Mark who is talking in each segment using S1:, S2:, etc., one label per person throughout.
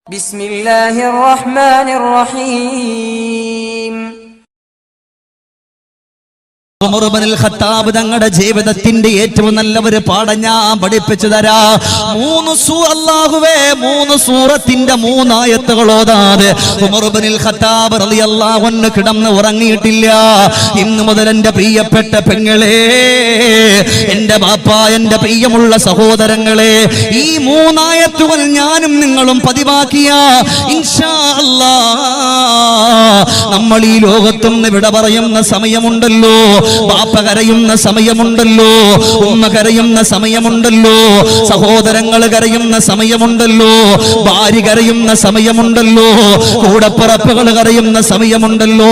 S1: بسم الله الرحمن الرحيم
S2: ഉമർ ഇബ്നുൽ Khattab തങ്ങളുടെ ജീവിതത്തിന്റെ ഏറ്റവും നല്ല ഒരു പാഠം ഞാൻ പഠിപ്പിച്ചു തരാ. മൂന്ന് സൂറത്തിന്റെ 3 ആയത്തുകൾ ഓതാതെ ഉമർ ഇബ്നുൽ ഖത്താബ് റളിയല്ലാഹു അൻഹു കിടന്ന് ഉറങ്ങിയിട്ടില്ല. ഇന്നു മുതൽ എന്റെ പ്രിയപ്പെട്ട പെങ്ങളെ, എന്റെ ബാപ്പ, എന്റെ പ്രിയമുള്ള സഹോദരങ്ങളെ, ഈ 3 ആയത്തുകൾ ഞാനും നിങ്ങളും പതിവാക്കിയ ഇൻഷാ അല്ലാഹ് നമ്മൾ ഈ ലോകത്തുനിന്ന് വിട പറയുന്ന സമയമുണ്ടല്ലോ, ബാപ്പ കരയുന്ന സമയമുണ്ടല്ലോ, ഉമ്മ കരയുന്ന സമയമുണ്ടല്ലോ, സഹോദരങ്ങൾ കരയുന്ന സമയമുണ്ടല്ലോ, ഭാര്യ കരയുന്ന സമയമുണ്ടല്ലോ, കൂടപ്പിറപ്പുകൾ കരയുന്ന സമയമുണ്ടല്ലോ.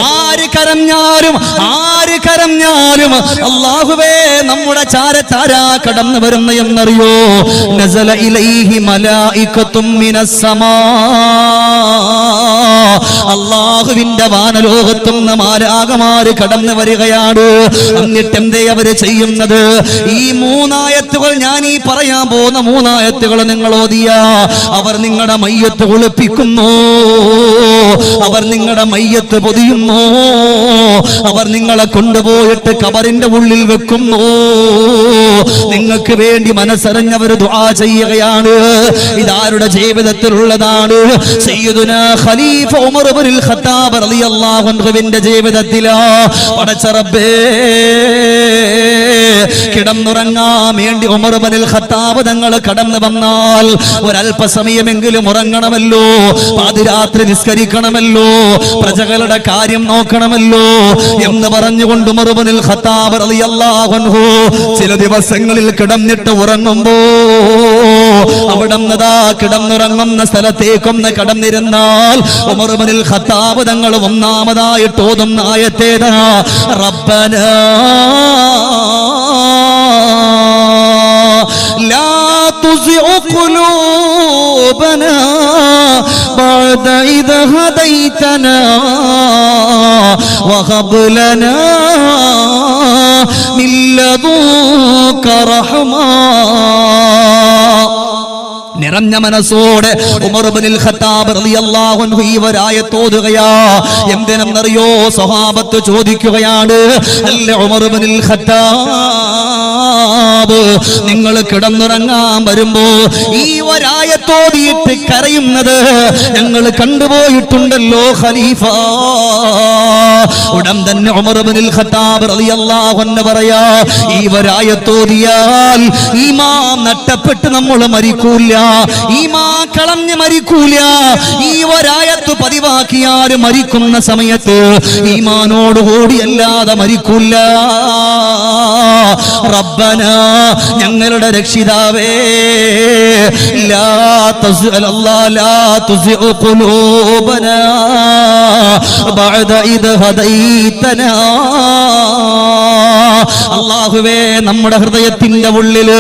S2: ആര് കരഞ്ഞാലും അല്ലാഹുവേ നമ്മുടെ ചാരത്താരാ കടന്നു വരുന്ന എന്നറിയോ? നസല ഇലൈഹി മലായികത്തും മിനസ് സമാ, അല്ലാഹുവിന്റെ വാനലോകത്തുനിന്ന് മാലാഖമാര് കടന്നു വരികയാണ്. എന്നിട്ട് എന്തേ അവര് ചെയ്യുന്നത്? ഈ 3 ആയത്തുകൾ, ഞാൻ ഈ പറയാൻ പോകുന്ന 3 ആയത്തുകൾ നിങ്ങൾ ഓതിയാ അവർ നിങ്ങളുടെ മയ്യത്ത് കുളിപ്പിക്കുന്നു, അവർ നിങ്ങളുടെ മയ്യത്ത് പൊതിയുന്നു, അവർ നിങ്ങളെ കൊണ്ടുപോയിട്ട് ഖബറിന്റെ ഉള്ളിൽ വെക്കുന്നു. നിങ്ങൾക്ക് വേണ്ടി മനസ്സറിഞ്ഞവർ ദുആ ചെയ്യുകയാണ്. ഇതാരുടെ ജീവിതത്തിലുള്ളതാണ്? സയ്യിദുനാ ഖലീഫ ഉമർ ഇബ്നുൽ ഖത്താബ് റളിയല്ലാഹു അൻഹുവിന്റെ ജീവിതത്തിലാ. പടച്ച റബ്ബേ, കിടന്നുറങ്ങാൻ വേണ്ടി ഉമർ ഇബ്നുൽ ഖത്താബ് തങ്ങൾ കടന്നു വന്നാൽ ഒരല്പസമയമെങ്കിലും ഉറങ്ങണമല്ലോ, പാതിരാത്രി നിസ്കരിക്കണമല്ലോ, പ്രജകളുടെ കാര്യം നോക്കണമല്ലോ എന്ന് പറഞ്ഞുകൊണ്ട് ഉമർ ഇബ്നുൽ ഖത്താബ് റളിയല്ലാഹു അൻഹു ചില ദിവസങ്ങളിൽ കിടന്നിട്ട് ഉറങ്ങുമ്പോ അവിടുന്നതാ കിടന്നുറങ്ങുന്ന സ്ഥലത്തേക്കൊന്ന് കടന്നിരുന്നാൽ ഉമർ ഇബ്നുൽ ഖത്താബ് തങ്ങൾ ഒന്നാമതായിട്ട് ഓതുന്ന ആയത്തേതാ? റബ്ബനാ ലാ തുസിഉ ഖുലൂബനാ ബഅദ ഇദ് ഹദൈതനാ വഹബ് ലനാ മിൻ ലദുൻക റഹ്മാ. നിറഞ്ഞ മനസ്സോടെ ഉമർ ഇബ്നുൽ ഖത്താബ് റളിയല്ലാഹു അൻഹു ഈ ആയത്ത് ഓതുകയാ. എന്തിനെന്നറിയോ? സ്വഹാബത്ത് ചോദിക്കുകയാണ്, അല്ല ഉമർ ഇബ്നുൽ ഖത്താബ്, നിങ്ങൾ കിടന്നുറങ്ങാൻ വരുമ്പോ ഈ ആയത്ത് ഓതിയിട്ട് കരയുന്നത് ഞങ്ങൾ കണ്ടുപോയിട്ടുണ്ടല്ലോ ഖലീഫ. ഉടൻ തന്നെ ഉമർ ഇബ്നുൽ ഖത്താബ് റളിയല്ലാഹു അൻഹു പറയാ, ഈ ആയത്ത് ഓതിയാൽ ഈമാൻ നഷ്ടപ്പെട്ട് നമ്മൾ മരിക്കൂല, ഈമാൻ കളഞ്ഞ് മരിക്കൂല. ഈ ആയത്ത് പതിവാക്കിയാൽ മരിക്കുന്ന സമയത്ത് ഈമാനോടുകൂടി അല്ലാതെ മരിക്കൂല. റബ്ബനാ, ഞങ്ങളുടെ രക്ഷിതാവേ, ലാ തുസിഉ ഖുലൂബനാ ബഅദ ഇദ് ഹദൈതനാ. അല്ലാഹുവേ, നമ്മുടെ ഹൃദയത്തിന്റെ ഉള്ളില്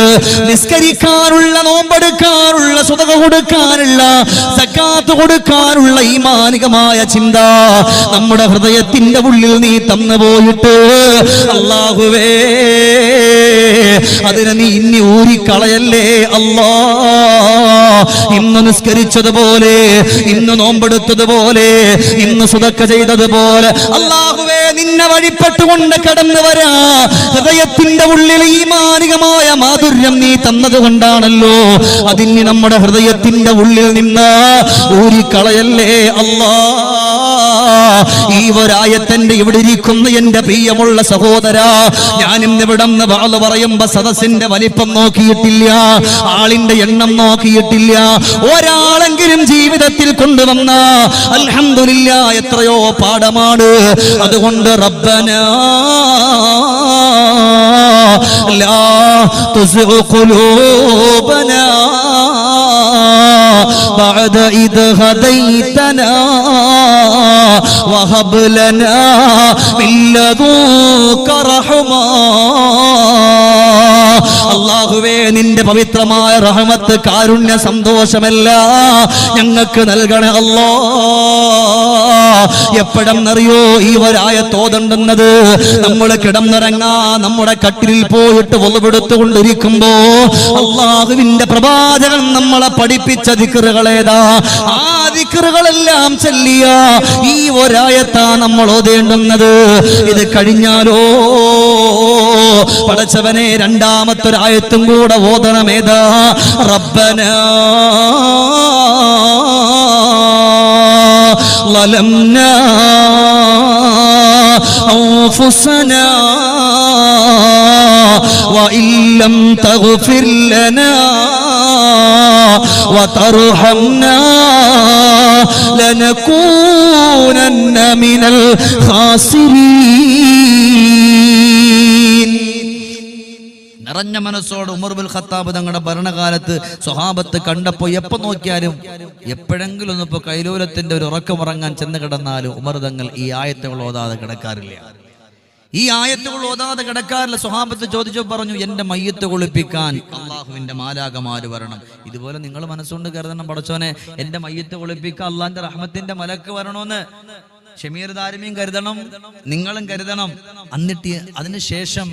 S2: നിസ്കരിക്കാനുള്ള, നോമ്പെടുക്കാനുള്ള, സ്വതക കൊടുക്കാനുള്ള, സക്കാത്ത് കൊടുക്കാനുള്ള ഈമാനികമായ ചിന്ത നമ്മുടെ ഹൃദയത്തിന്റെ ഉള്ളിൽ നീ തന്നു പോയിട്ട് അല്ലാഹുവേ അതിനെ നീ ഇനി ഊരിക്കളയല്ലേ അല്ലാ. ഇന്ന് നിസ്കരിച്ചതുപോലെ, ഇന്ന് നോമ്പെടുത്തതുപോലെ, ഇന്ന് സുദക്ക ചെയ്തതുപോലെ അല്ലാഹുവേ നിന്നെ വഴിപ്പെട്ടുകൊണ്ട് കടന്നു വരാ ഹൃദയത്തിന്റെ ഉള്ളിൽ ഈമാനികമായ മാധുര്യം നീ തന്നത് കൊണ്ടാണല്ലോ. അതിന് നമ്മുടെ ഹൃദയത്തിന്റെ ഉള്ളിൽ നിന്ന് ഊരിക്കളയല്ലേ അല്ലാ. ഈ ആയത്തിന്റെ ഇവിടെ ഇരിക്കുന്ന എന്റെ പ്രിയമുള്ള സഹോദരാ, ഞാൻ ഇന്ന് ഇവിടെ വാള് പറയുമ്പോ സദസ്സിന്റെ വലിപ്പം നോക്കിയിട്ടില്ല, ആളിന്റെ എണ്ണം നോക്കിയിട്ടില്ല. ഒരാളെങ്കിലും ജീവിതത്തിൽ കൊണ്ടുവന്ന അൽഹംദുലില്ലാ എത്രയോ പാഠമാണ്. അതുകൊണ്ട് റബ്ബനാ ലാ തുസിഉ ഖുലൂബനാ ബഅദ ഇദ് ഹദൈതനാ വഹബ് ലനാ മിൻ ലദുൻക റഹ്മാ. അല്ലാഹുവേ, നിന്റെ പവിത്രമായ റഹ്മത്ത്, കാരുണ്യ, സന്തോഷമല്ല ഞങ്ങൾക്ക് നൽകണേ അല്ലാ. എപ്പോഴെന്നറിയോ ഈ ആയത്ത് ഓതണ്ടുന്നത്? നമ്മൾ കിടന്നിറങ്ങാ നമ്മുടെ കട്ടിലിൽ പോയിട്ട് ഒളിവെടുത്തുകൊണ്ടിരിക്കുമ്പോ അല്ലാഹുവിന്റെ പ്രവാചകൻ നമ്മളെ പഠിപ്പിച്ച ദിക്റുകൾ ഏതാ? ആ ദിക്റുകളെല്ലാം ചൊല്ലിയ ഈ ഒരായത്താ നമ്മൾ ഓതേണ്ടുന്നത്. ഇത് കഴിഞ്ഞാലോ പടച്ചവനെ രണ്ടാമത്തൊരായത്തും കൂടെ ഓതണമേതാ? റബ്ബനാ ളലംനാ അൻഫുസനാ വഇൻ ലം തഗ്ഫിർ ലനാ വതർഹംനാ ലനകൂനന്ന മിനൽ ഖാസിരീൻ. നിറഞ്ഞ മനസ്സോട് ഉമർ ബിൻ ഖത്താബ് തങ്ങളുടെ ഭരണകാലത്ത് സ്വഹാബത്ത് കണ്ടപ്പോൾ എപ്പോ നോക്കിയാലും എപ്പോഴെങ്കിലും ഒന്നിപ്പോ കൈലൂലത്തിന്റെ ഒരു ഉറക്കമുറങ്ങാൻ ചെന്ന് കിടന്നാലും ഉമർ തങ്ങൾ ഈ ആയത്തുകൾ ഓതാതെ കിടക്കാറില്ല. ഈ ആയത്തുകൾ ഓതാതെ കിടക്കാറില്ല. സ്വഹാബത്ത് ചോദിച്ചു പറഞ്ഞു, എന്റെ മയ്യത്ത് കുളിപ്പിക്കാൻ അള്ളാഹുവിന്റെ മാലാകമാര് വരണം. ഇതുപോലെ നിങ്ങൾ മനസ്സുകൊണ്ട് കരുതണം, പടച്ചോനെ എന്റെ മയ്യത്ത് കുളിപ്പിക്കാൻ അള്ളാന്റെ റഹ്മത്തിന്റെ മലക്ക് വരണമെന്ന്. ഷമീർ ദാരിമിയും കരുതണം, നിങ്ങളും കരുതണം. എന്നിട്ട് അതിനുശേഷം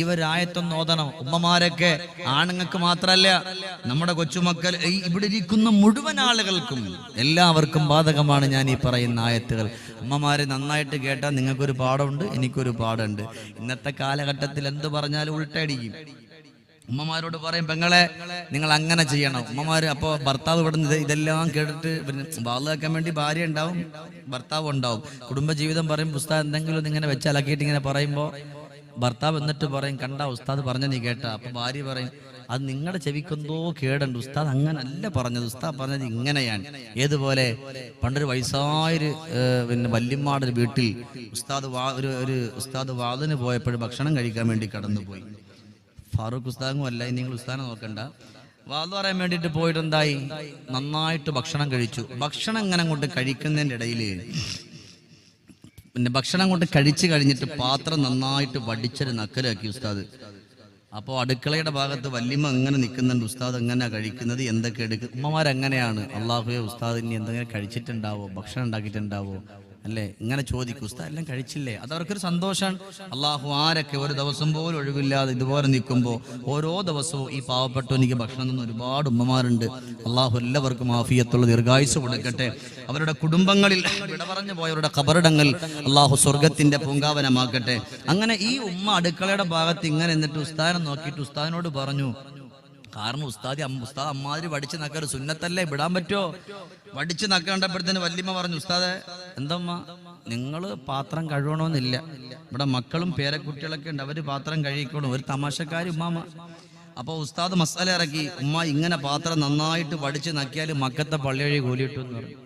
S2: ഇവരായത്തൊന്ന് ഓതണം. ഉമ്മമാരൊക്കെ, ആണുങ്ങൾക്ക് മാത്രല്ല, നമ്മുടെ കൊച്ചുമക്കൾ, ഇവിടെ ഇരിക്കുന്ന മുഴുവൻ ആളുകൾക്കും എല്ലാവർക്കും ബാധകമാണ് ഞാൻ ഈ പറയുന്ന ആയത്തുകൾ. ഉമ്മമാരെ നന്നായിട്ട് കേട്ടാൽ നിങ്ങൾക്കൊരു പാഠമുണ്ട്, എനിക്കൊരു പാഠമുണ്ട്. ഇന്നത്തെ കാലഘട്ടത്തിൽ എന്ത് പറഞ്ഞാലും ഉൾട്ടടിക്കും. ഉമ്മമാരോട് പറയും, പെങ്ങളെ നിങ്ങൾ അങ്ങനെ ചെയ്യണം. ഉമ്മമാര് അപ്പോൾ ഭർത്താവ് ഇവിടെ ഇതെല്ലാം കേട്ടിട്ട് ബാള് വെക്കാൻ വേണ്ടി ഭാര്യ ഉണ്ടാവും, ഭർത്താവ് ഉണ്ടാവും. കുടുംബജീവിതം പറയും, ഉസ്താദ് എന്തെങ്കിലും ഇങ്ങനെ വെച്ചലക്കിയിട്ട് ഇങ്ങനെ പറയുമ്പോൾ ഭർത്താവ് എന്നിട്ട് പറയും, കണ്ട ഉസ്താദ് പറഞ്ഞ നീ കേട്ട. അപ്പൊ ഭാര്യ പറയും, അത് നിങ്ങളുടെ ചെവിക്കെന്തോ കേടുണ്ട്, ഉസ്താദ് അങ്ങനല്ല പറഞ്ഞത്, ഉസ്താദ് പറഞ്ഞത് ഇങ്ങനെയാണ്. ഏതുപോലെ പണ്ടൊരു വയസ്സായൊരു വല്യമ്മാടൊരു വീട്ടിൽ ഉസ്താദ് വാതിന് പോയപ്പോഴും ഭക്ഷണം കഴിക്കാൻ വേണ്ടി കടന്നുപോയി. ഫാറൂഖ് ഉസ്താദും അല്ല, നിങ്ങൾ ഉസ്താദിനെ നോക്കണ്ട. വാത് പറയാൻ വേണ്ടിയിട്ട് പോയിട്ട് എന്തായി, നന്നായിട്ട് ഭക്ഷണം കഴിച്ചു. ഭക്ഷണം ഇങ്ങനെ അങ്ങോട്ട് കഴിക്കുന്നതിൻ്റെ ഇടയിൽ ഭക്ഷണം കൊണ്ട് കഴിച്ചു കഴിഞ്ഞിട്ട് പാത്രം നന്നായിട്ട് വടിച്ചൊരു നക്കലാക്കി ഉസ്താദ്. അപ്പോൾ അടുക്കളയുടെ ഭാഗത്ത് വല്യമ്മ എങ്ങനെ നിൽക്കുന്നുണ്ട്, ഉസ്താദ് എങ്ങനെയാ കഴിക്കുന്നത്, എന്തൊക്കെ എടുക്കും. ഉമ്മമാരെങ്ങനെയാണ്, അള്ളാഹുവെ ഉസ്താദ് ഇനി എന്തെങ്കിലും കഴിച്ചിട്ടുണ്ടാവോ, ഭക്ഷണം ഉണ്ടാക്കിയിട്ടുണ്ടാവോ അല്ലേ, ഇങ്ങനെ ചോദിക്കും. ഉസ്താദ് എല്ലാം കഴിച്ചില്ലേ, അതവർക്കൊരു സന്തോഷമാണ്. അള്ളാഹു ആരൊക്കെ ഒരു ദിവസം പോലും ഒഴിവില്ലാതെ ഇതുപോലെ നിൽക്കുമ്പോൾ ഓരോ ദിവസവും ഈ പാവപ്പെട്ടവനിക്ക് ഭക്ഷണം തന്ന ഒരുപാട് ഉമ്മമാരുണ്ട്. അള്ളാഹു എല്ലാവർക്കും ആഫിയത്തുള്ള ദീർഘായുസ് കൊടുക്കട്ടെ. അവരുടെ കുടുംബങ്ങളിൽ വിട പറഞ്ഞു പോയവരുടെ ഖബറിടങ്ങൾ അള്ളാഹു സ്വർഗത്തിന്റെ പൂങ്കാവനമാക്കട്ടെ. അങ്ങനെ ഈ ഉമ്മ അടുക്കളയുടെ ഭാഗത്ത് ഇങ്ങനെ എന്നിട്ട് ഉസ്താദിനെ നോക്കിയിട്ട് ഉസ്താദിനോട് പറഞ്ഞു, കാരണം ഉസ്താദ് അമ്മാതിരി വടിച്ച് നക്കാറ് സുന്നത്തല്ലേ, വിടാൻ പറ്റുമോ? വടിച്ച് നക്കണ്ടപ്പോഴത്തേന് വല്യമ്മ പറഞ്ഞു, ഉസ്താദെ എന്തമ്മ നിങ്ങൾ പാത്രം കഴുകണമെന്നില്ല, ഇവിടെ മക്കളും പേരക്കുട്ടികളൊക്കെ ഉണ്ട്, അവര് പാത്രം കഴുകിക്കോളും, ഒരു തമാശക്കാരി ഉമ്മാമ. അപ്പോൾ ഉസ്താദ് മസാല ഇറക്കി, ഉമ്മ ഇങ്ങനെ പാത്രം നന്നായിട്ട് വടിച്ച് നക്കിയാൽ മക്കത്തെ പള്ളി വഴി കൂലിയിട്ടു എന്ന് പറഞ്ഞു.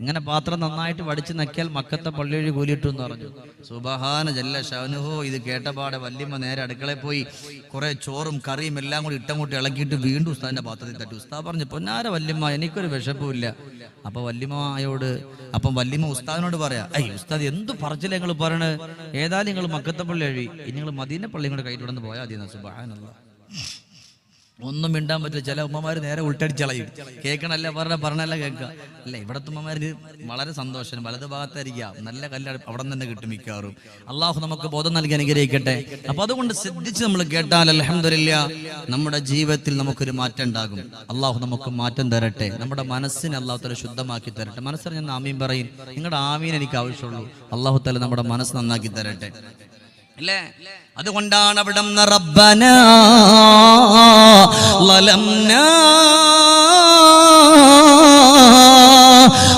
S2: ഇങ്ങനെ പാത്രം നന്നായിട്ട് വടിച്ച് നക്കിയാൽ മക്കത്തെ പള്ളി വഴി കൂലിയിട്ടു എന്ന് പറഞ്ഞു. സുബ്ഹാന ജല്ല ഷാനുഹു. ഇത് കേട്ടപാടെ വല്യമ്മ നേരെ അടുക്കളയിൽ പോയി കുറെ ചോറും കറിയും എല്ലാം കൂടി ഇട്ടങ്ങോട്ട് ഇളക്കിയിട്ട് വീണ്ടും ഉസ്താദിന്റെ പാത്രത്തിൽ തട്ടി. ഉസ്താദ് പറഞ്ഞു, പൊന്നാര വല്യമ്മ എനിക്കൊരു വിശപ്പുമില്ല. അപ്പൊ വല്യമ്മ ഉസ്താദിനോട് പറയാ, ഉസ്താദ് എന്ത് പറച്ചില്ല നിങ്ങൾ പറയണത്, ഏതായാലും നിങ്ങൾ മക്കത്തെ പള്ളി വഴി, ഇനി നിങ്ങൾ മദീന പള്ളിയും കൂടെ കൈവിടന്ന് പോയാൽ മതി. സുബ്ഹാനല്ലാഹ്. ഒന്നും മിണ്ടാൻ പറ്റില്ല. ചില ഉമ്മമാര് നേരെ ഉൾട്ടടിച്ചളയും. കേൾക്കണല്ല പറഞ്ഞല്ല കേൾക്കുക അല്ല. ഇവിടത്തെ ഉമ്മമാര് വളരെ സന്തോഷം, വലത് ഭാഗത്തായിരിക്കാം, നല്ല കല്ല് അവിടെ തന്നെ കിട്ടും മിക്കവാറും. അള്ളാഹു നമുക്ക് ബോധം നൽകി അനുഗ്രഹിക്കട്ടെ. അപ്പൊ അതുകൊണ്ട് ശ്രദ്ധിച്ച് നമ്മൾ കേട്ടാൽ അൽഹംദുലില്ലാഹ് നമ്മുടെ ജീവിതത്തിൽ നമുക്കൊരു മാറ്റം ഉണ്ടാകും. അള്ളാഹു നമുക്ക് മാറ്റം തരട്ടെ. നമ്മുടെ മനസ്സിനെ അള്ളാഹു തആല ശുദ്ധമാക്കി തരട്ടെ. മനസ്സിന് ഞാൻ ആമീൻ പറയും. നിങ്ങളുടെ ആമീൻ എനിക്ക് ആവശ്യമുള്ളൂ. അള്ളാഹു തആല നമ്മുടെ മനസ്സ് നന്നാക്കി തരട്ടെ അല്ലേ. അതുകൊണ്ടാണ് അവിടെ റബ്ബനാ ലലംനാ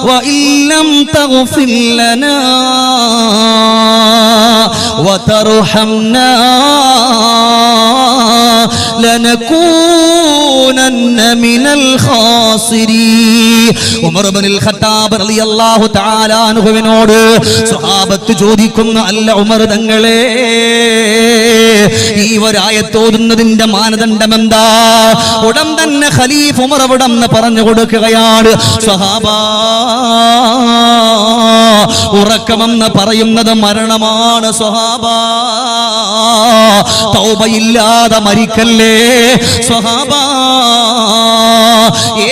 S2: വഇല്ലം തഗ്ഫിർ ലനാ വതർഹംനാ ലനകൂനന്ന മിനൽ ഖാസിരീൻ. ഉമർ ഇബ്നുൽ ഖത്താബ് റളിയല്ലാഹു തആല അൻഹുവിനോട് സ്വഹാബത്ത് ചോദിക്കുന്ന, അല്ല ഉമർ തങ്ങളെ, ഈ ഒരായത്തോതുന്നതിന്റെ മാനദണ്ഡം എന്താ? ഉടൻ തന്നെ ഖലീഫ ഉമർ അവിടെന്ന് പറഞ്ഞു കൊടുക്കുകയാണ്, സ്വഹാബാ, ഉറക്കമെന്ന് പറയുന്നത് മരണമാണ് സ്വഹാബാ. തൗബയില്ലാതെ മരിക്കല്ലേ സ്വഹാബാ.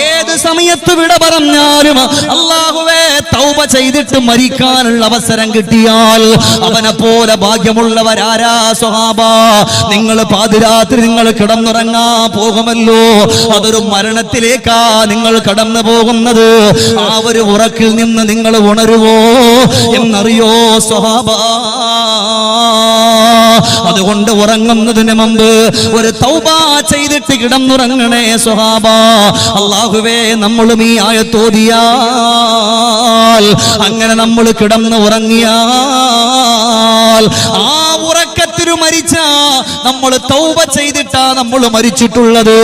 S2: ഏത് ഏത് സമയത്ത് വിട പറഞ്ഞാലും അല്ലാഹുവേ തൗബ ചെയ്തിട്ട് മരിക്കാനുള്ള അവസരം കിട്ടിയാൽ അവനെ പോലെ ഭാഗ്യമുള്ളവരാരാ സ്വഹാബ? നിങ്ങൾ പാതിരാത്രി നിങ്ങൾ കിടന്നുറങ്ങാൻ പോകുമല്ലോ, അതൊരു മരണത്തിലേക്കാ നിങ്ങൾ കടന്നു പോകുന്നത്. ആ ഒരു ഉറക്കിൽ നിന്ന് നിങ്ങൾ ഉണരുവോ എന്നറിയോ സ്വഹാബ? അതുകൊണ്ട് ഉറങ്ങുന്നതിന് മുമ്പ് ഒരു തൗബ ചെയ്തിട്ട് കിടന്നുറങ്ങണേ സ്വഹാബ. അല്ലാഹുവേ നമ്മളും ഈ ആയത്തോതിയാൽ അങ്ങനെ നമ്മൾ കിടന്ന് ഉറങ്ങിയാൽ ആ ഉറക്കത്തിനു മരിച്ച നമ്മൾ തൗബ ചെയ്തിട്ടാ നമ്മൾ മരിച്ചിട്ടുള്ളത്.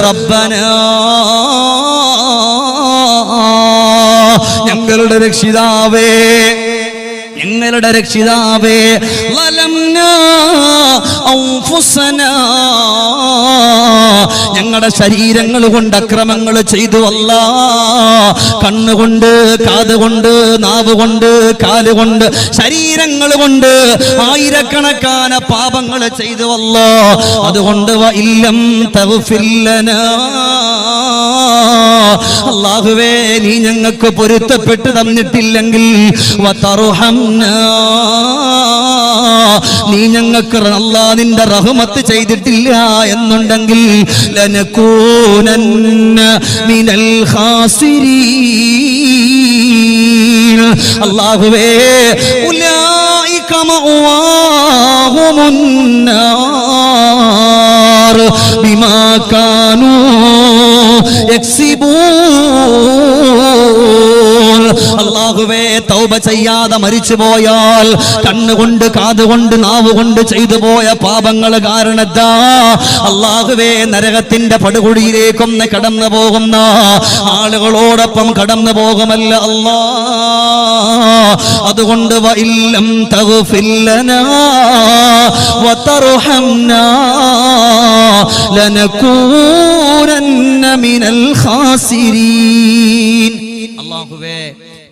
S2: റബ്ബനാ ഞങ്ങളുടെ രക്ഷിതാവേ, ഞങ്ങളുടെ രക്ഷിതാവേ, ഞങ്ങളുടെ ശരീരങ്ങൾ കൊണ്ട് അക്രമങ്ങൾ ചെയ്തു അല്ലാ. കണ്ണുകൊണ്ട്, കാതുകൊണ്ട്, നാവ് കൊണ്ട്, കാലുകൊണ്ട്, ശരീരങ്ങൾ കൊണ്ട് ആയിരക്കണക്കാന പാപങ്ങൾ ചെയ്തു അല്ലാ. അതുകൊണ്ട് വഇല്ലം തഗ്ഫിർ ലനാ, അല്ലാഹുവേ നീ ഞങ്ങൾക്ക് പൊരുത്തപ്പെട്ട് തന്നിട്ടില്ലെങ്കിൽ വതർഹംനാ, നീ ഞങ്ങൾക്ക് അല്ലാഹ് നിന്റെ റഹ്മത്ത് ചെയ്തിട്ടില്ല എന്നുണ്ടെങ്കിൽ ലനകൂനന്ന മിനൽ ഖാസിരീൻ. അല്ലാഹുവേ ഉലൈക മഅവാഹുമുന്നാർ ബിമാ കാനൂ യക്സിബൂൻ. അല്ലാഹുവേ തൗബ ചെയ്യാതെ മരിച്ചു പോയാൽ കണ്ണുകൊണ്ട്, കാതുകൊണ്ട്, നാവ് കൊണ്ട് ചെയ്തു പോയ പാപങ്ങൾ കാരണത്താ അല്ലാഹുവേ നരകത്തിന്റെ പടുകുഴിയിലേക്കൊന്ന് കടന്നു പോകുന്ന ആളുകളോടൊപ്പം കടന്നു പോകുമല്ല അല്ലാ. അതുകൊണ്ട് വഇല്ലം തഗ്ഫിർ ലനാ വതർഹംനാ ലനകൂനന്ന മിനൽ ഖാസിരീൻ. അല്ലാഹുവേ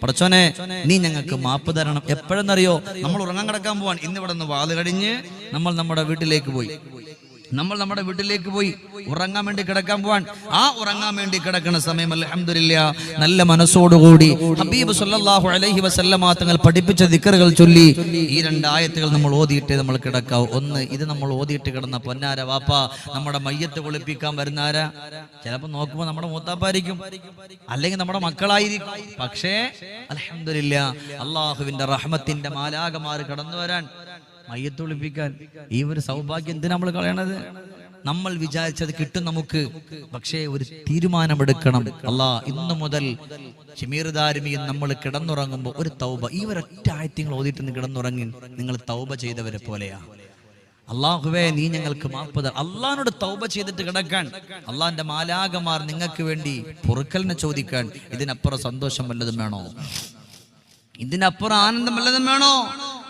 S2: പടച്ചോനെ നീ ഞങ്ങൾക്ക് മാപ്പ് തരണം. എപ്പോഴെന്നറിയോ? നമ്മൾ ഉറങ്ങാൻ കിടക്കാൻ പോവാൻ. ഇന്ന് ഇവിടെ നിന്ന് വാത് കഴിഞ്ഞ് നമ്മൾ നമ്മുടെ വീട്ടിലേക്ക് പോയി, ഉറങ്ങാൻ വേണ്ടി കിടക്കാൻ പോവാൻ. ആ ഉറങ്ങാൻ വേണ്ടി കിടക്കുന്ന സമയം അൽഹംദുലില്ലാ നല്ല മനസ്സോടുകൂടി ഹബീബ് സല്ലല്ലാഹു അലൈഹി വസല്ലമ തങ്ങൾ പഠിപ്പിച്ച ദിക്റുകൾ ചൊല്ലി ഈ രണ്ടായത്തുകൾ നമ്മൾ ഓതിയിട്ട് നമ്മൾ കിടക്കാവൂ. ഒന്ന്, ഇത് നമ്മൾ ഓതിയിട്ട് കിടന്ന പൊന്നാര വാപ്പ നമ്മുടെ മയ്യത്ത് കുളിപ്പിക്കാൻ വരുന്നാരാ? ചിലപ്പോൾ നോക്കുമ്പോൾ നമ്മുടെ മൂത്താപ്പായിരിക്കും, അല്ലെങ്കിൽ നമ്മുടെ മക്കളായിരിക്കും. പക്ഷേ അൽഹംദുലില്ലാ അല്ലാഹുവിന്റെ റഹ്മത്തിന്റെ മാലാകമാർ കടന്നു വരാൻ, മയ്യത്ത് ഒളിപ്പിക്കാൻ. ഈ ഒരു സൗഭാഗ്യം എന്തിനാ നമ്മൾ കളയണത്? നമ്മൾ വിചാരിച്ചത് കിട്ടും നമുക്ക്, പക്ഷേ ഒരു തീരുമാനമെടുക്കണം. അല്ലാ ഇന്നു മുതൽ ഷമീർ ദാരിമിയിൽ നമ്മൾ കിടന്നുറങ്ങുമ്പോൾ ഒരു തൗബ, ഈ ഒരൊറ്റ ആയത്തുകൾ ഓതിയിട്ട് കിടന്നുറങ്ങി നിങ്ങൾ തൗബ ചെയ്തവരെ പോലെയാ. അല്ലാഹുവേ നീ ഞങ്ങൾക്ക് മാപ്പ് തരണം. അള്ളാഹിനോട് തൗബ ചെയ്തിട്ട് കിടക്കാൻ, അള്ളാഹിന്റെ മാലാകമാർ നിങ്ങൾക്ക് വേണ്ടി പൊറുക്കലിനെ ചോദിക്കാൻ. ഇതിനപ്പുറം സന്തോഷം വല്ലതും വേണോ? ഇതിനപ്പുറം ആനന്ദം വല്ലതും വേണോ?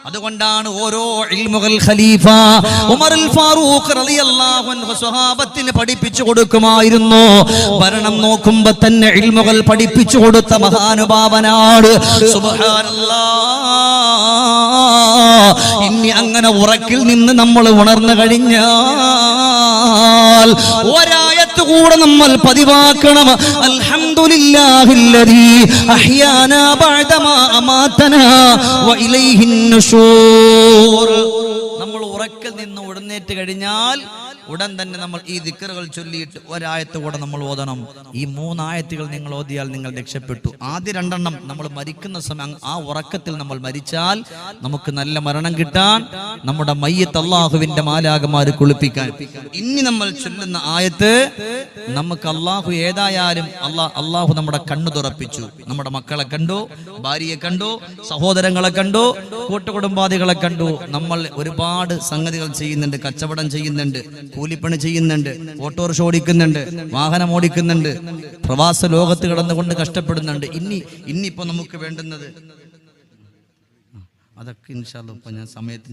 S2: അതുകൊണ്ടാണ് ഓരോ ഇൽമുൽ ഖലീഫ ഉമറുൽ ഫാറൂഖ് റളിയല്ലാഹു അൻഹു സ്വഹാബത്തിന് പഠിപ്പിച്ചു കൊടുക്കുമായിരുന്നു. ഭരണം നോക്കുമ്പോൾ തന്നെ ഇൽമുകൾ പഠിപ്പിച്ചു കൊടുത്ത മഹാനുഭാവനാണ്. സുബ്ഹാനല്ലാഹ്. ഇനി അങ്ങനെ ഉറക്കിൽ നിന്ന് നമ്മൾ ഉണർന്നു കഴിഞ്ഞാൽ ഒരായത്ത് കൂടെ നമ്മൾ പതിവാക്കണം. അൽഹംദുലില്ലാഹില്ലദീ അഹ്യാനാ ബഅദമാ അമാതനാ വഇലൈഹിൻ നുശൂർ. നമ്മൾ ഉറക്കിൽ നിന്ന് ഉടനേറ്റ് കഴിഞ്ഞാൽ ഉടൻ തന്നെ നമ്മൾ ഈ ദിക്റുകൾ ചൊല്ലിയിട്ട് ഒരായത്ത് കൂടെ നമ്മൾ ഓതണം. ഈ മൂന്നായത്തുകൾ നിങ്ങൾ ഓതിയാൽ നിങ്ങൾ രക്ഷപ്പെട്ടു. ആദ്യ രണ്ടെണ്ണം നമ്മൾ മരിക്കുന്ന സമയം ആ ഉറക്കത്തിൽ നമ്മൾ മരിച്ചാൽ നമുക്ക് നല്ല മരണം കിട്ടാൻ, നമ്മുടെ മയ്യത്ത് അല്ലാഹുവിന്റെ മാലാകമാര് കുളിപ്പിക്കാൻ. ഇനി നമ്മൾ ചൊല്ലുന്ന ആയത്ത് നമുക്ക് അല്ലാഹു ഏതായാലും അല്ലാഹു നമ്മുടെ കണ്ണു തുറപ്പിച്ചു. നമ്മുടെ മക്കളെ കണ്ടു, ഭാര്യയെ കണ്ടു, സഹോദരങ്ങളെ കണ്ടു, കൂട്ടുകുടുംബാദികളെ കണ്ടു. നമ്മൾ ഒരുപാട് സംഗതികൾ ചെയ്യുന്നുണ്ട്, കച്ചവടം ചെയ്യുന്നുണ്ട്, കൂലിപ്പണി ചെയ്യുന്നുണ്ട്, ഓട്ടോറിക്ഷ ഓടിക്കുന്നുണ്ട്, വാഹനം ഓടിക്കുന്നുണ്ട്, പ്രവാസ ലോകത്ത് കിടന്നുകൊണ്ട് കഷ്ടപ്പെടുന്നുണ്ട്. ഇനിയിപ്പോ നമുക്ക് വേണ്ടുന്നത് അതൊക്കെ ഇൻഷാ അല്ലാഹ് ഇപ്പൊ സമയത്ത്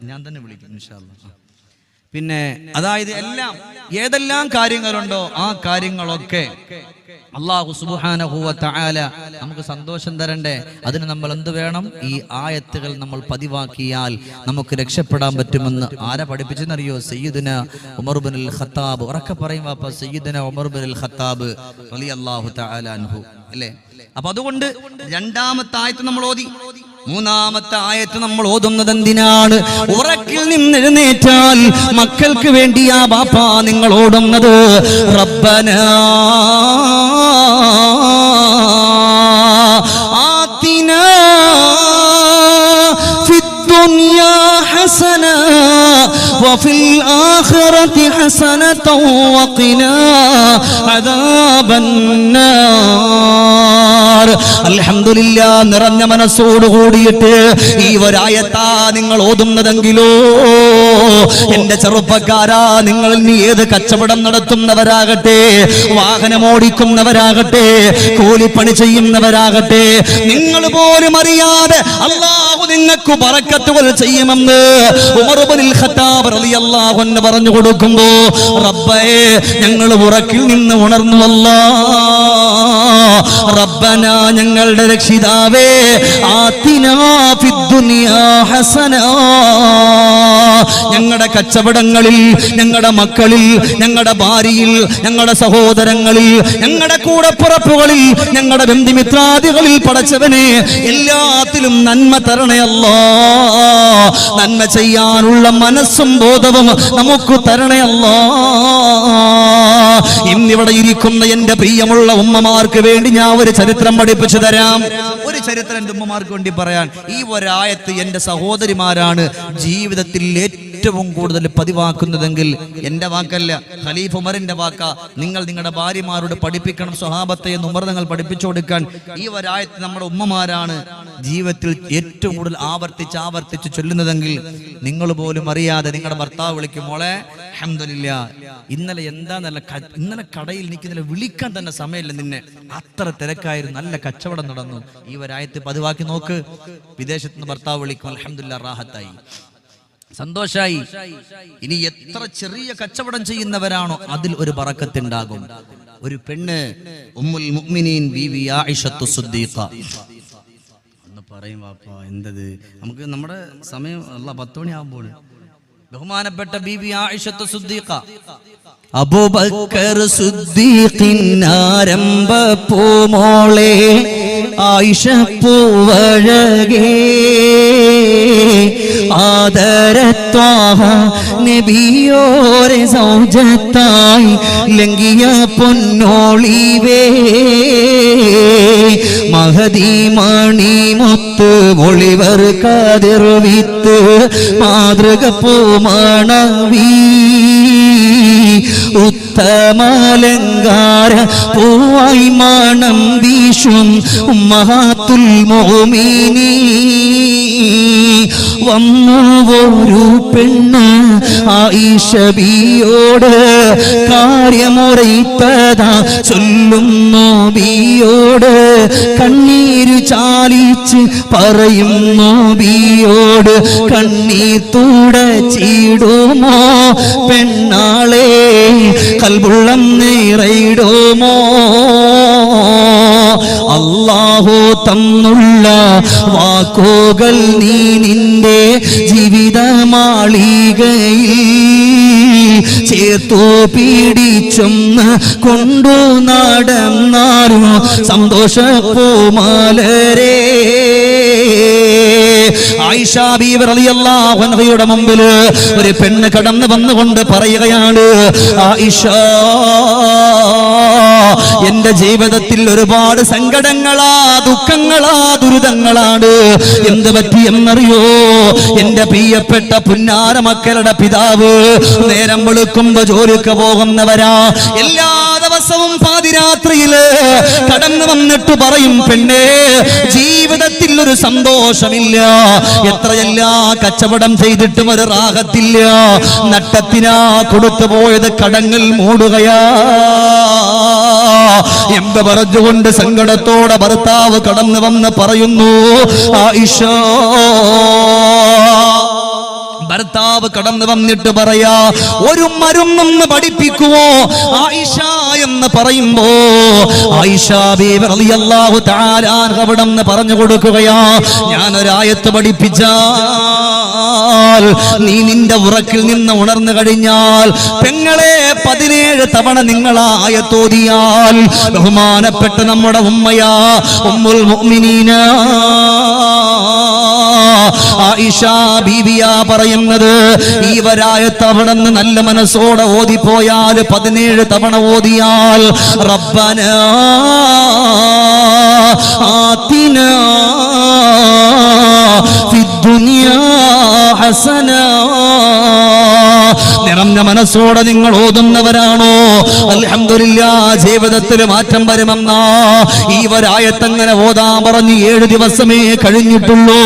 S2: ഞാൻ തന്നെ വിളിക്കും ഇൻഷാ അല്ലാഹ്. പിന്നെ അതായത് ഏതെല്ലാം കാര്യങ്ങളുണ്ടോ ആ കാര്യങ്ങളൊക്കെ അല്ലാഹു സുബ്ഹാനഹു വ തആല നമുക്ക് സന്തോഷം തരണ്ടേ? അതിന് നമ്മൾ എന്ത് വേണം? ഈ ആയത്തുകൾ നമ്മൾ പതിവാക്കിയാൽ നമുക്ക് രക്ഷപ്പെടാൻ പറ്റുമെന്ന് ആരാ പഠിപ്പിച്ചെന്നറിയോ? സയ്യിദുന ഉമർ ഇബ്നുൽ ഖത്താബ്. ഉറക്കെ പറയും വാപ്പ, സയ്യിദുന ഉമർ ഇബ്നുൽ ഖത്താബ് റളിയല്ലാഹു തആല അൻഹു അല്ലേ? അപ്പൊ അതുകൊണ്ട് രണ്ടാമത്തെ ആയത്ത് നമ്മൾ ഓതി. മൂന്നാമത്തെ ആയത്ത് നമ്മൾ ഓതുന്നത് എന്തിനാണ്? ഉറക്കിൽ നിന്ന് എഴുന്നേറ്റാൽ മക്കൾക്ക് വേണ്ടിയാ ബാപ്പ നിങ്ങൾ ഓടുന്നത്. റബ്ബനാ ആതിനാ ഫിദ്ദുനിയാ ഹസന വഫിൽ ആഖിറതി ഹസനതൻ വഖിനാ അദാബന്നാർ. അൽഹംദുലില്ലാഹ്, നിറഞ്ഞ മനസ്സോട് കൂടിയിട്ട് ഈ ഒരായത്താ നിങ്ങൾ ഓതുന്നതെങ്കിലോ എന്റെ ചെറുപ്പക്കാരാ, നിങ്ങൾ നീ ഏത് കച്ചവടം നടത്തുന്നവരാകട്ടെ, വാഹനം ഓടിക്കുന്നവരാകട്ടെ, കൂലിപ്പണി ചെയ്യുന്നവരാകട്ടെ, നിങ്ങൾ പോലും അറിയാതെ അല്ലാഹു നിങ്ങൾക്ക് ബറക്കത്തുകൾ ചെയ്യുമെന്ന് ഉമർ ഇബ്നുൽ ഖത്താബ് റളിയല്ലാഹു അൻഹു പറഞ്ഞു കൊടുക്കുമ്പോ റബ്ബേ ഞങ്ങൾ ഉറക്കിൽ നിന്ന് ഉണർന്നു. റബ്ബനാ ഞങ്ങളുടെ രക്ഷിതാവേ, ആതിനാ ഫിദ്ദുനിയാ ഹസന, ഞങ്ങളുടെ കച്ചവടങ്ങളിൽ, ഞങ്ങളുടെ മക്കളിൽ, ഞങ്ങളുടെ ഭാര്യയിൽ, ഞങ്ങളുടെ സഹോദരങ്ങളിൽ, ഞങ്ങളുടെ കൂടപ്പുറപ്പുകളിൽ, ഞങ്ങളുടെ ബന്ധുമിത്രാദികളിൽ പടച്ചവനെ എല്ലാത്തിലും നന്മ തരണേ അല്ലാ. നന്മ ചെയ്യാനുള്ള മനസ്സും ബോധവും നമുക്ക് തരണേ അല്ലാ. ഇന്നിവിടെ ഇരിക്കുന്ന എന്റെ പ്രിയമുള്ള ഉമ്മമാർക്ക് വേണ്ടി ഞാൻ ഒരു ചരിത്രം പഠിപ്പിച്ചു തരാം. ഒരു ചരിത്രം എന്റെ ഉമ്മമാർക്ക് വേണ്ടി പറയാൻ. ഈ ഒരായത്ത് എന്റെ സഹോദരിമാരാണ് ജീവിതത്തിൽ ഏറ്റവും കൂടുതൽ പതിവാക്കുന്നതെങ്കിൽ എന്റെ വാക്കല്ല, ഖലീഫ ഉമറിന്റെ വാക്ക. നിങ്ങൾ നിങ്ങളുടെ ഭാര്യമാരോട് പഠിപ്പിക്കണം സ്വഹാബത്തെ എന്ന് ഉമർ നിങ്ങൾ പഠിപ്പിച്ചു കൊടുക്കാൻ. ഈ ഒരായത്ത് നമ്മുടെ ഉമ്മമാരാണ് ജീവിതത്തിൽ ഏറ്റവും കൂടുതൽ ആവർത്തിച്ച് ചൊല്ലുന്നതെങ്കിൽ നിങ്ങൾ പോലും അറിയാതെ നിങ്ങളുടെ ഭർത്താവ് വിളിക്കും, മോളെ അൽഹംദുലില്ലാഹ് ഇന്നലെ ഇന്നലെ കടയിൽ എനിക്ക് ഇന്നലെ വിളിക്കാൻ തന്നെ സമയമില്ല, നിന്നെ അത്ര തിരക്കായിരുന്നു, നല്ല കച്ചവടം നടന്നു. ഈ ഒരായത്ത് പതിവാക്കി നോക്ക്. വിദേശത്ത് നിന്ന് ഭർത്താവ് വിളിക്കും, അൽഹംദുലില്ലാഹ് റാഹത്തായി, സന്തോഷായി. ഇനി എത്ര ചെറിയ കച്ചവടം ചെയ്യുന്നവരാണോ അതിൽ ഒരു ബറക്കത്തുണ്ടാകും. ഒരു പെണ്ണ് ഉമ്മുൽ മുഅ്മിനീൻ ബീവി ആയിഷത്തു സിദ്ദീഖ ഒന്ന് പറയും വാപ്പ എന്തത്, നമുക്ക് നമ്മുടെ സമയം 10 മണിയാകുമ്പോൾ ബഹുമാനപ്പെട്ട ബീവി ആയിഷത്തു സിദ്ദീഖ, അബൂബക്കർ സിദ്ദീഖിൻ ആരംഭ പൂമോളെ ആയിഷ പൂവഴകേ ആദരത്വാഹ നബിയോരെ സൗജത്തായി ലംഘിയ പൊന്നോളിവേ മഹദി മണി മുത്ത് ഒളിവർ കതിർവിത്ത് മാതൃക പൂമണവീ ഉത്തമലങ്കാര പൂവായി മണം വീശും ഉമ്മഹാത്തുൽ മുഅ്മിനീൻ. വന്നു ഒരു പെണ്ണ് ആയിഷ ബിയോട് കാര്യമുറൈത്തതാ ചൊല്ലുന്നു ബിയോട്, കണ്ണീര് ചാലിച്ച് പറയുന്നു ബിയോട്, കണ്ണീർ തുടച്ചിടുമോ പെണ്ണാളെ കൽബുള്ളം നിറയിടുമോ, അല്ലാഹു തന്നുള്ള വാക്കുകൾ നീ നിന്റെ ജീവിതമാളികയിൽ ചേർത്തു പിടിച്ചൊന്ന് കൊണ്ടു നടന്നാലും സന്തോഷപ്പൂമാലരേ. ആയിഷ ബീവി റളിയല്ലാഹു അൻഹയുടെ മുമ്പിൽ ഒരു പെണ്ണ് കടന്നു വന്നുകൊണ്ട് പറയുകയാണ്, ആയിഷ എന്റെ ജീവിതത്തിൽ ഒരുപാട് സങ്കടങ്ങളാ, ദുഃഖങ്ങളാ, ദുരിതങ്ങളാണ്. എന്ത് പറ്റി എന്നറിയോ? എന്റെ പ്രിയപ്പെട്ട പുന്നാര മക്കളുടെ പിതാവ് നേരം വെളുക്കുമ്പോ ജോലിക്ക് പോകുന്നവരാ. എല്ലാ ദിവസവും പാതിരാത്രിയില് കടന്നു വന്നിട്ട് പറയും, പെണ്ണേ ജീവിതത്തിൽ ഒരു സന്തോഷമില്ല, എത്രയെല്ലാ കച്ചവടം ചെയ്തിട്ടും ഒരു റാഹത്തില്ല, നട്ടത്തിനാ കൊടുത്തു പോയത് കടങ്ങൾ മൂടുകയാ എന്ന് പറഞ്ഞുകൊണ്ട് സങ്കടത്തോടെ ഭർത്താവ് കടന്നു വന്ന് പറയുന്നു, ആയിഷ ഭർത്താവ് കടന്നു വന്നിട്ട് പറയാ, ഒരു മരുന്നൊന്ന് പഠിപ്പിക്കുവോ ആയിഷ എന്ന് പറയുമ്പോ ആയിഷ ബീവി റളിയല്ലാഹു തആല അൻഹ അവിടെന്ന് പറഞ്ഞു കൊടുക്കുകയാ, ഞാനൊരായത്ത് പഠിപ്പിച്ചാൽ നീ നിന്റെ ഉറക്കിൽ നിന്ന് ഉണർന്നു കഴിഞ്ഞാൽ പെങ്ങളെ 17 തവണ നിങ്ങൾ ആയത്തോതിയാൽ ബഹുമാനപ്പെട്ട നമ്മുടെ ഉമ്മയാ ഉമ്മുൽ മുഅ്മിനീന ആയിഷ ബീവിയാ പറയുന്നത്, ഈ വരായത്ത് അവിടുന്ന് നല്ല മനസ്സോടെ ഓതിപ്പോയാൽ 17 തവണ ഓതിയാൽ റബ്ബനാ ആതിനാ ഫിദ്ദുനിയാ ഹസനാ. നിറഞ്ഞ മനസ്സോടെ നിങ്ങൾ ഓതുന്നവരാണോ അൽഹംദുലില്ലാഹ് ജീവിതത്തിൽ മാറ്റം വരുമെന്നാ ഈ വരായത്തങ്ങനെ ഓതാൻ പറഞ്ഞ് 7 ദിവസമേ കഴിഞ്ഞിട്ടുള്ളൂ.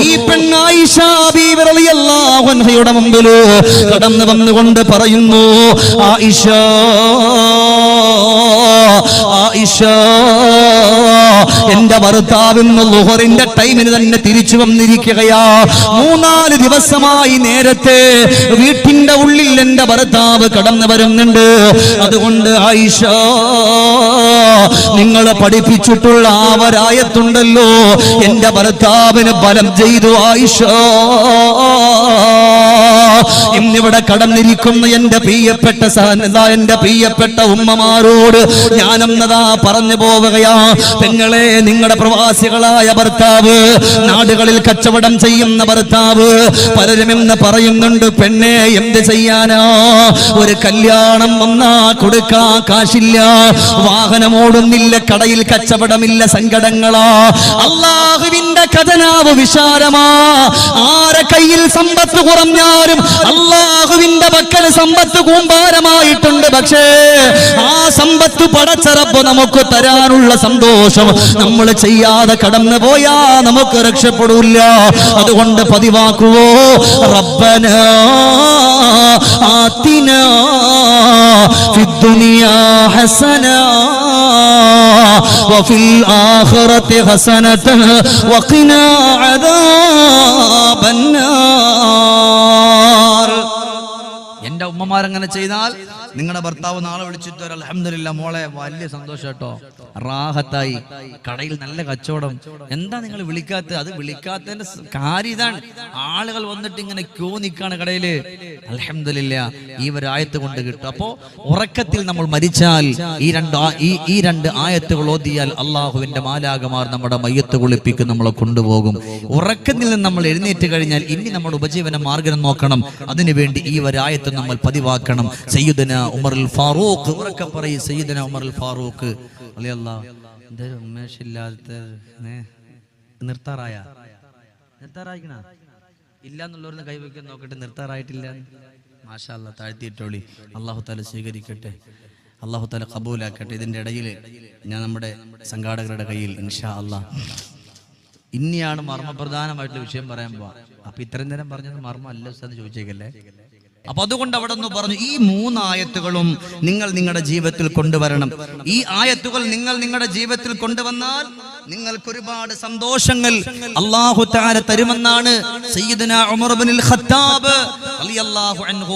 S2: ഈ പെണ്ണ് ആയിഷ ബീവി റളിയല്ലാഹു അൻഹയുടെ മുമ്പിൽ കടന്നു വന്നുകൊണ്ട് പറയുന്നു, ആയിഷ ആയിഷ, എന്റെ ഭർത്താവിന്ന് ളുഹറിന്റെ ടൈമിന് തന്നെ തിരിച്ചു വന്നിരിക്കുകയാ. 3-4 ദിവസമായി നേരത്തെ വീട്ടിന്റെ ഉള്ളിൽ എന്റെ ഭർത്താവ് കടന്നു വരുന്നുണ്ട്. അതുകൊണ്ട് ആയിഷ, നിങ്ങൾ പഠിപ്പിച്ചിട്ടുള്ള ആ വരായത്തുണ്ടല്ലോ എന്റെ ഭർത്താവിന് ബലം ചെയ്തു. ആയിഷ, ഇന്നിവിടെ കടന്നിരിക്കുന്ന എന്റെ പ്രിയപ്പെട്ട എന്റെ പ്രിയപ്പെട്ട ഉമ്മമാരോട് ഞാനെന്നതാ പറഞ്ഞു പോവുകയാ, പെങ്ങളെ, നിങ്ങളുടെ പ്രവാസികളായ ഭർത്താവ്, നാടുകളിൽ കച്ചവടം ചെയ്യുന്ന ഭർത്താവ് പലരും എന്ന് പറയുന്നുണ്ട്, പെണ്ണെ എന്ത് ചെയ്യാനാ, ഒരു കല്യാണം വന്നാ കൊടുക്കാ കാശില്ല, വാഹനമോടുന്നില്ല, കടയിൽ കച്ചവടമില്ല, സങ്കടങ്ങളാ. അല്ലാഹുവിന്റെ ഖജനാവ് വിശാലമാ. ആരെ കയ്യിൽ സമ്പത്ത് കുറഞ്ഞാലും അല്ലാഹുവിന്റെ പക്കൽ സമ്പത്ത് കൂമ്പാരമായിട്ടുണ്ട്. പക്ഷേ ആ സമ്പത്ത് പടച്ച റബ്ബ് നമുക്ക് തരാനുള്ള സന്തോഷം നമ്മൾ ചെയ്യാതെ കടന്നു പോയാ നമുക്ക് രക്ഷപ്പെടില്ല. അതുകൊണ്ട് പതിവാക്കുവോ, റബ്ബനാ ആതിനാ ഫിദ്ദുനിയാ ഹസനാ വഫിൽ ആഖിറതി ഹസനതൻ വഖിനാ അദാബന്നാർ. എന്റെ ഉമ്മമാരങ്ങനെ ചെയ്താൽ നിങ്ങളുടെ ഭർത്താവ് നാളെ വിളിച്ചിട്ട് അൽഹംദുലില്ലാ മോളെ വലിയ സന്തോഷം കേട്ടോ, റാഹത്തായി, കടയിൽ നല്ല കച്ചവടം, എന്താ നിങ്ങൾ വിളിക്കാത്ത? അത് വിളിക്കാത്തതിന്റെ കാര്യം ഇതാണ്, ആളുകൾ വന്നിട്ട് ഇങ്ങനെ ക്യൂ നിൽക്കാണ് കടയില്. അൽഹംദുലില്ലാ ഈ ഒരു ആയത്ത് കൊണ്ട് കിട്ടും. അപ്പോ ഉറക്കത്തിൽ നമ്മൾ മരിച്ചാൽ ഈ രണ്ട് ആയത്തുകൾ ഓതിയാൽ അള്ളാഹുവിന്റെ മാലാകമാർ നമ്മുടെ മയ്യത്ത് കുളിപ്പിക്കും, നമ്മളെ കൊണ്ടുപോകും. ഉറക്കത്തിൽ നിന്ന് നമ്മൾ എഴുന്നേറ്റ് കഴിഞ്ഞാൽ ഇനി നമ്മുടെ ഉപജീവന മാർഗം നോക്കണം. അതിനുവേണ്ടി ഈ ഒരു ആയത്ത് നമ്മൾ പതിവാക്കണം. സയ്യിദുനാ ഉമറുൽ ഫാറൂഖ്, ഉറക്കെ പറയും, സയ്യിദുനാ ഉമറുൽ ഫാറൂഖ് റളിയല്ലാഹു എന്തൊരു ഉന്മേഷമില്ലാത്ത നിർത്താറായിക്കണ ഇല്ല എന്നുള്ളവരൊന്ന് കൈവയ്ക്കാൻ നോക്കട്ടെ. നിർത്താറായിട്ടില്ല, മാഷാ അല്ലാഹ്, താഴ്ത്തിയിട്ടോളി. അല്ലാഹു തആല സ്വീകരിക്കട്ടെ, അല്ലാഹു തആല ഖബൂലാക്കട്ടെ. ഇതിന്റെ ഇടയിൽ ഞാൻ നമ്മുടെ സംഘാടകരുടെ കയ്യിൽ ഇൻഷാ അല്ലാഹ് ഇനിയാണ് മർമ്മപ്രധാനമായിട്ടുള്ള വിഷയം പറയാൻ പോവാ. അപ്പൊ ഇത്രയും നേരം പറഞ്ഞത് മർമ്മം അല്ല എന്ന് ചോദിച്ചേക്കല്ലേ. അപ്പൊ അതുകൊണ്ട് അവിടെ ഒന്ന് പറഞ്ഞു, ഈ 3 ആയത്തുകളും നിങ്ങൾ നിങ്ങളുടെ ജീവിതത്തിൽ കൊണ്ടുവരണം. ഈ ആയത്തുകൾ നിങ്ങൾ നിങ്ങളുടെ ജീവിതത്തിൽ കൊണ്ടുവന്നാൽ നിങ്ങൾക്ക് ഒരുപാട് സന്തോഷങ്ങൾ അല്ലാഹു തആല തരുമെന്നാണ് സയ്യിദുനാ ഉമർ ഇബ്നുൽ ഖത്താബ് റളിയല്ലാഹു അൻഹു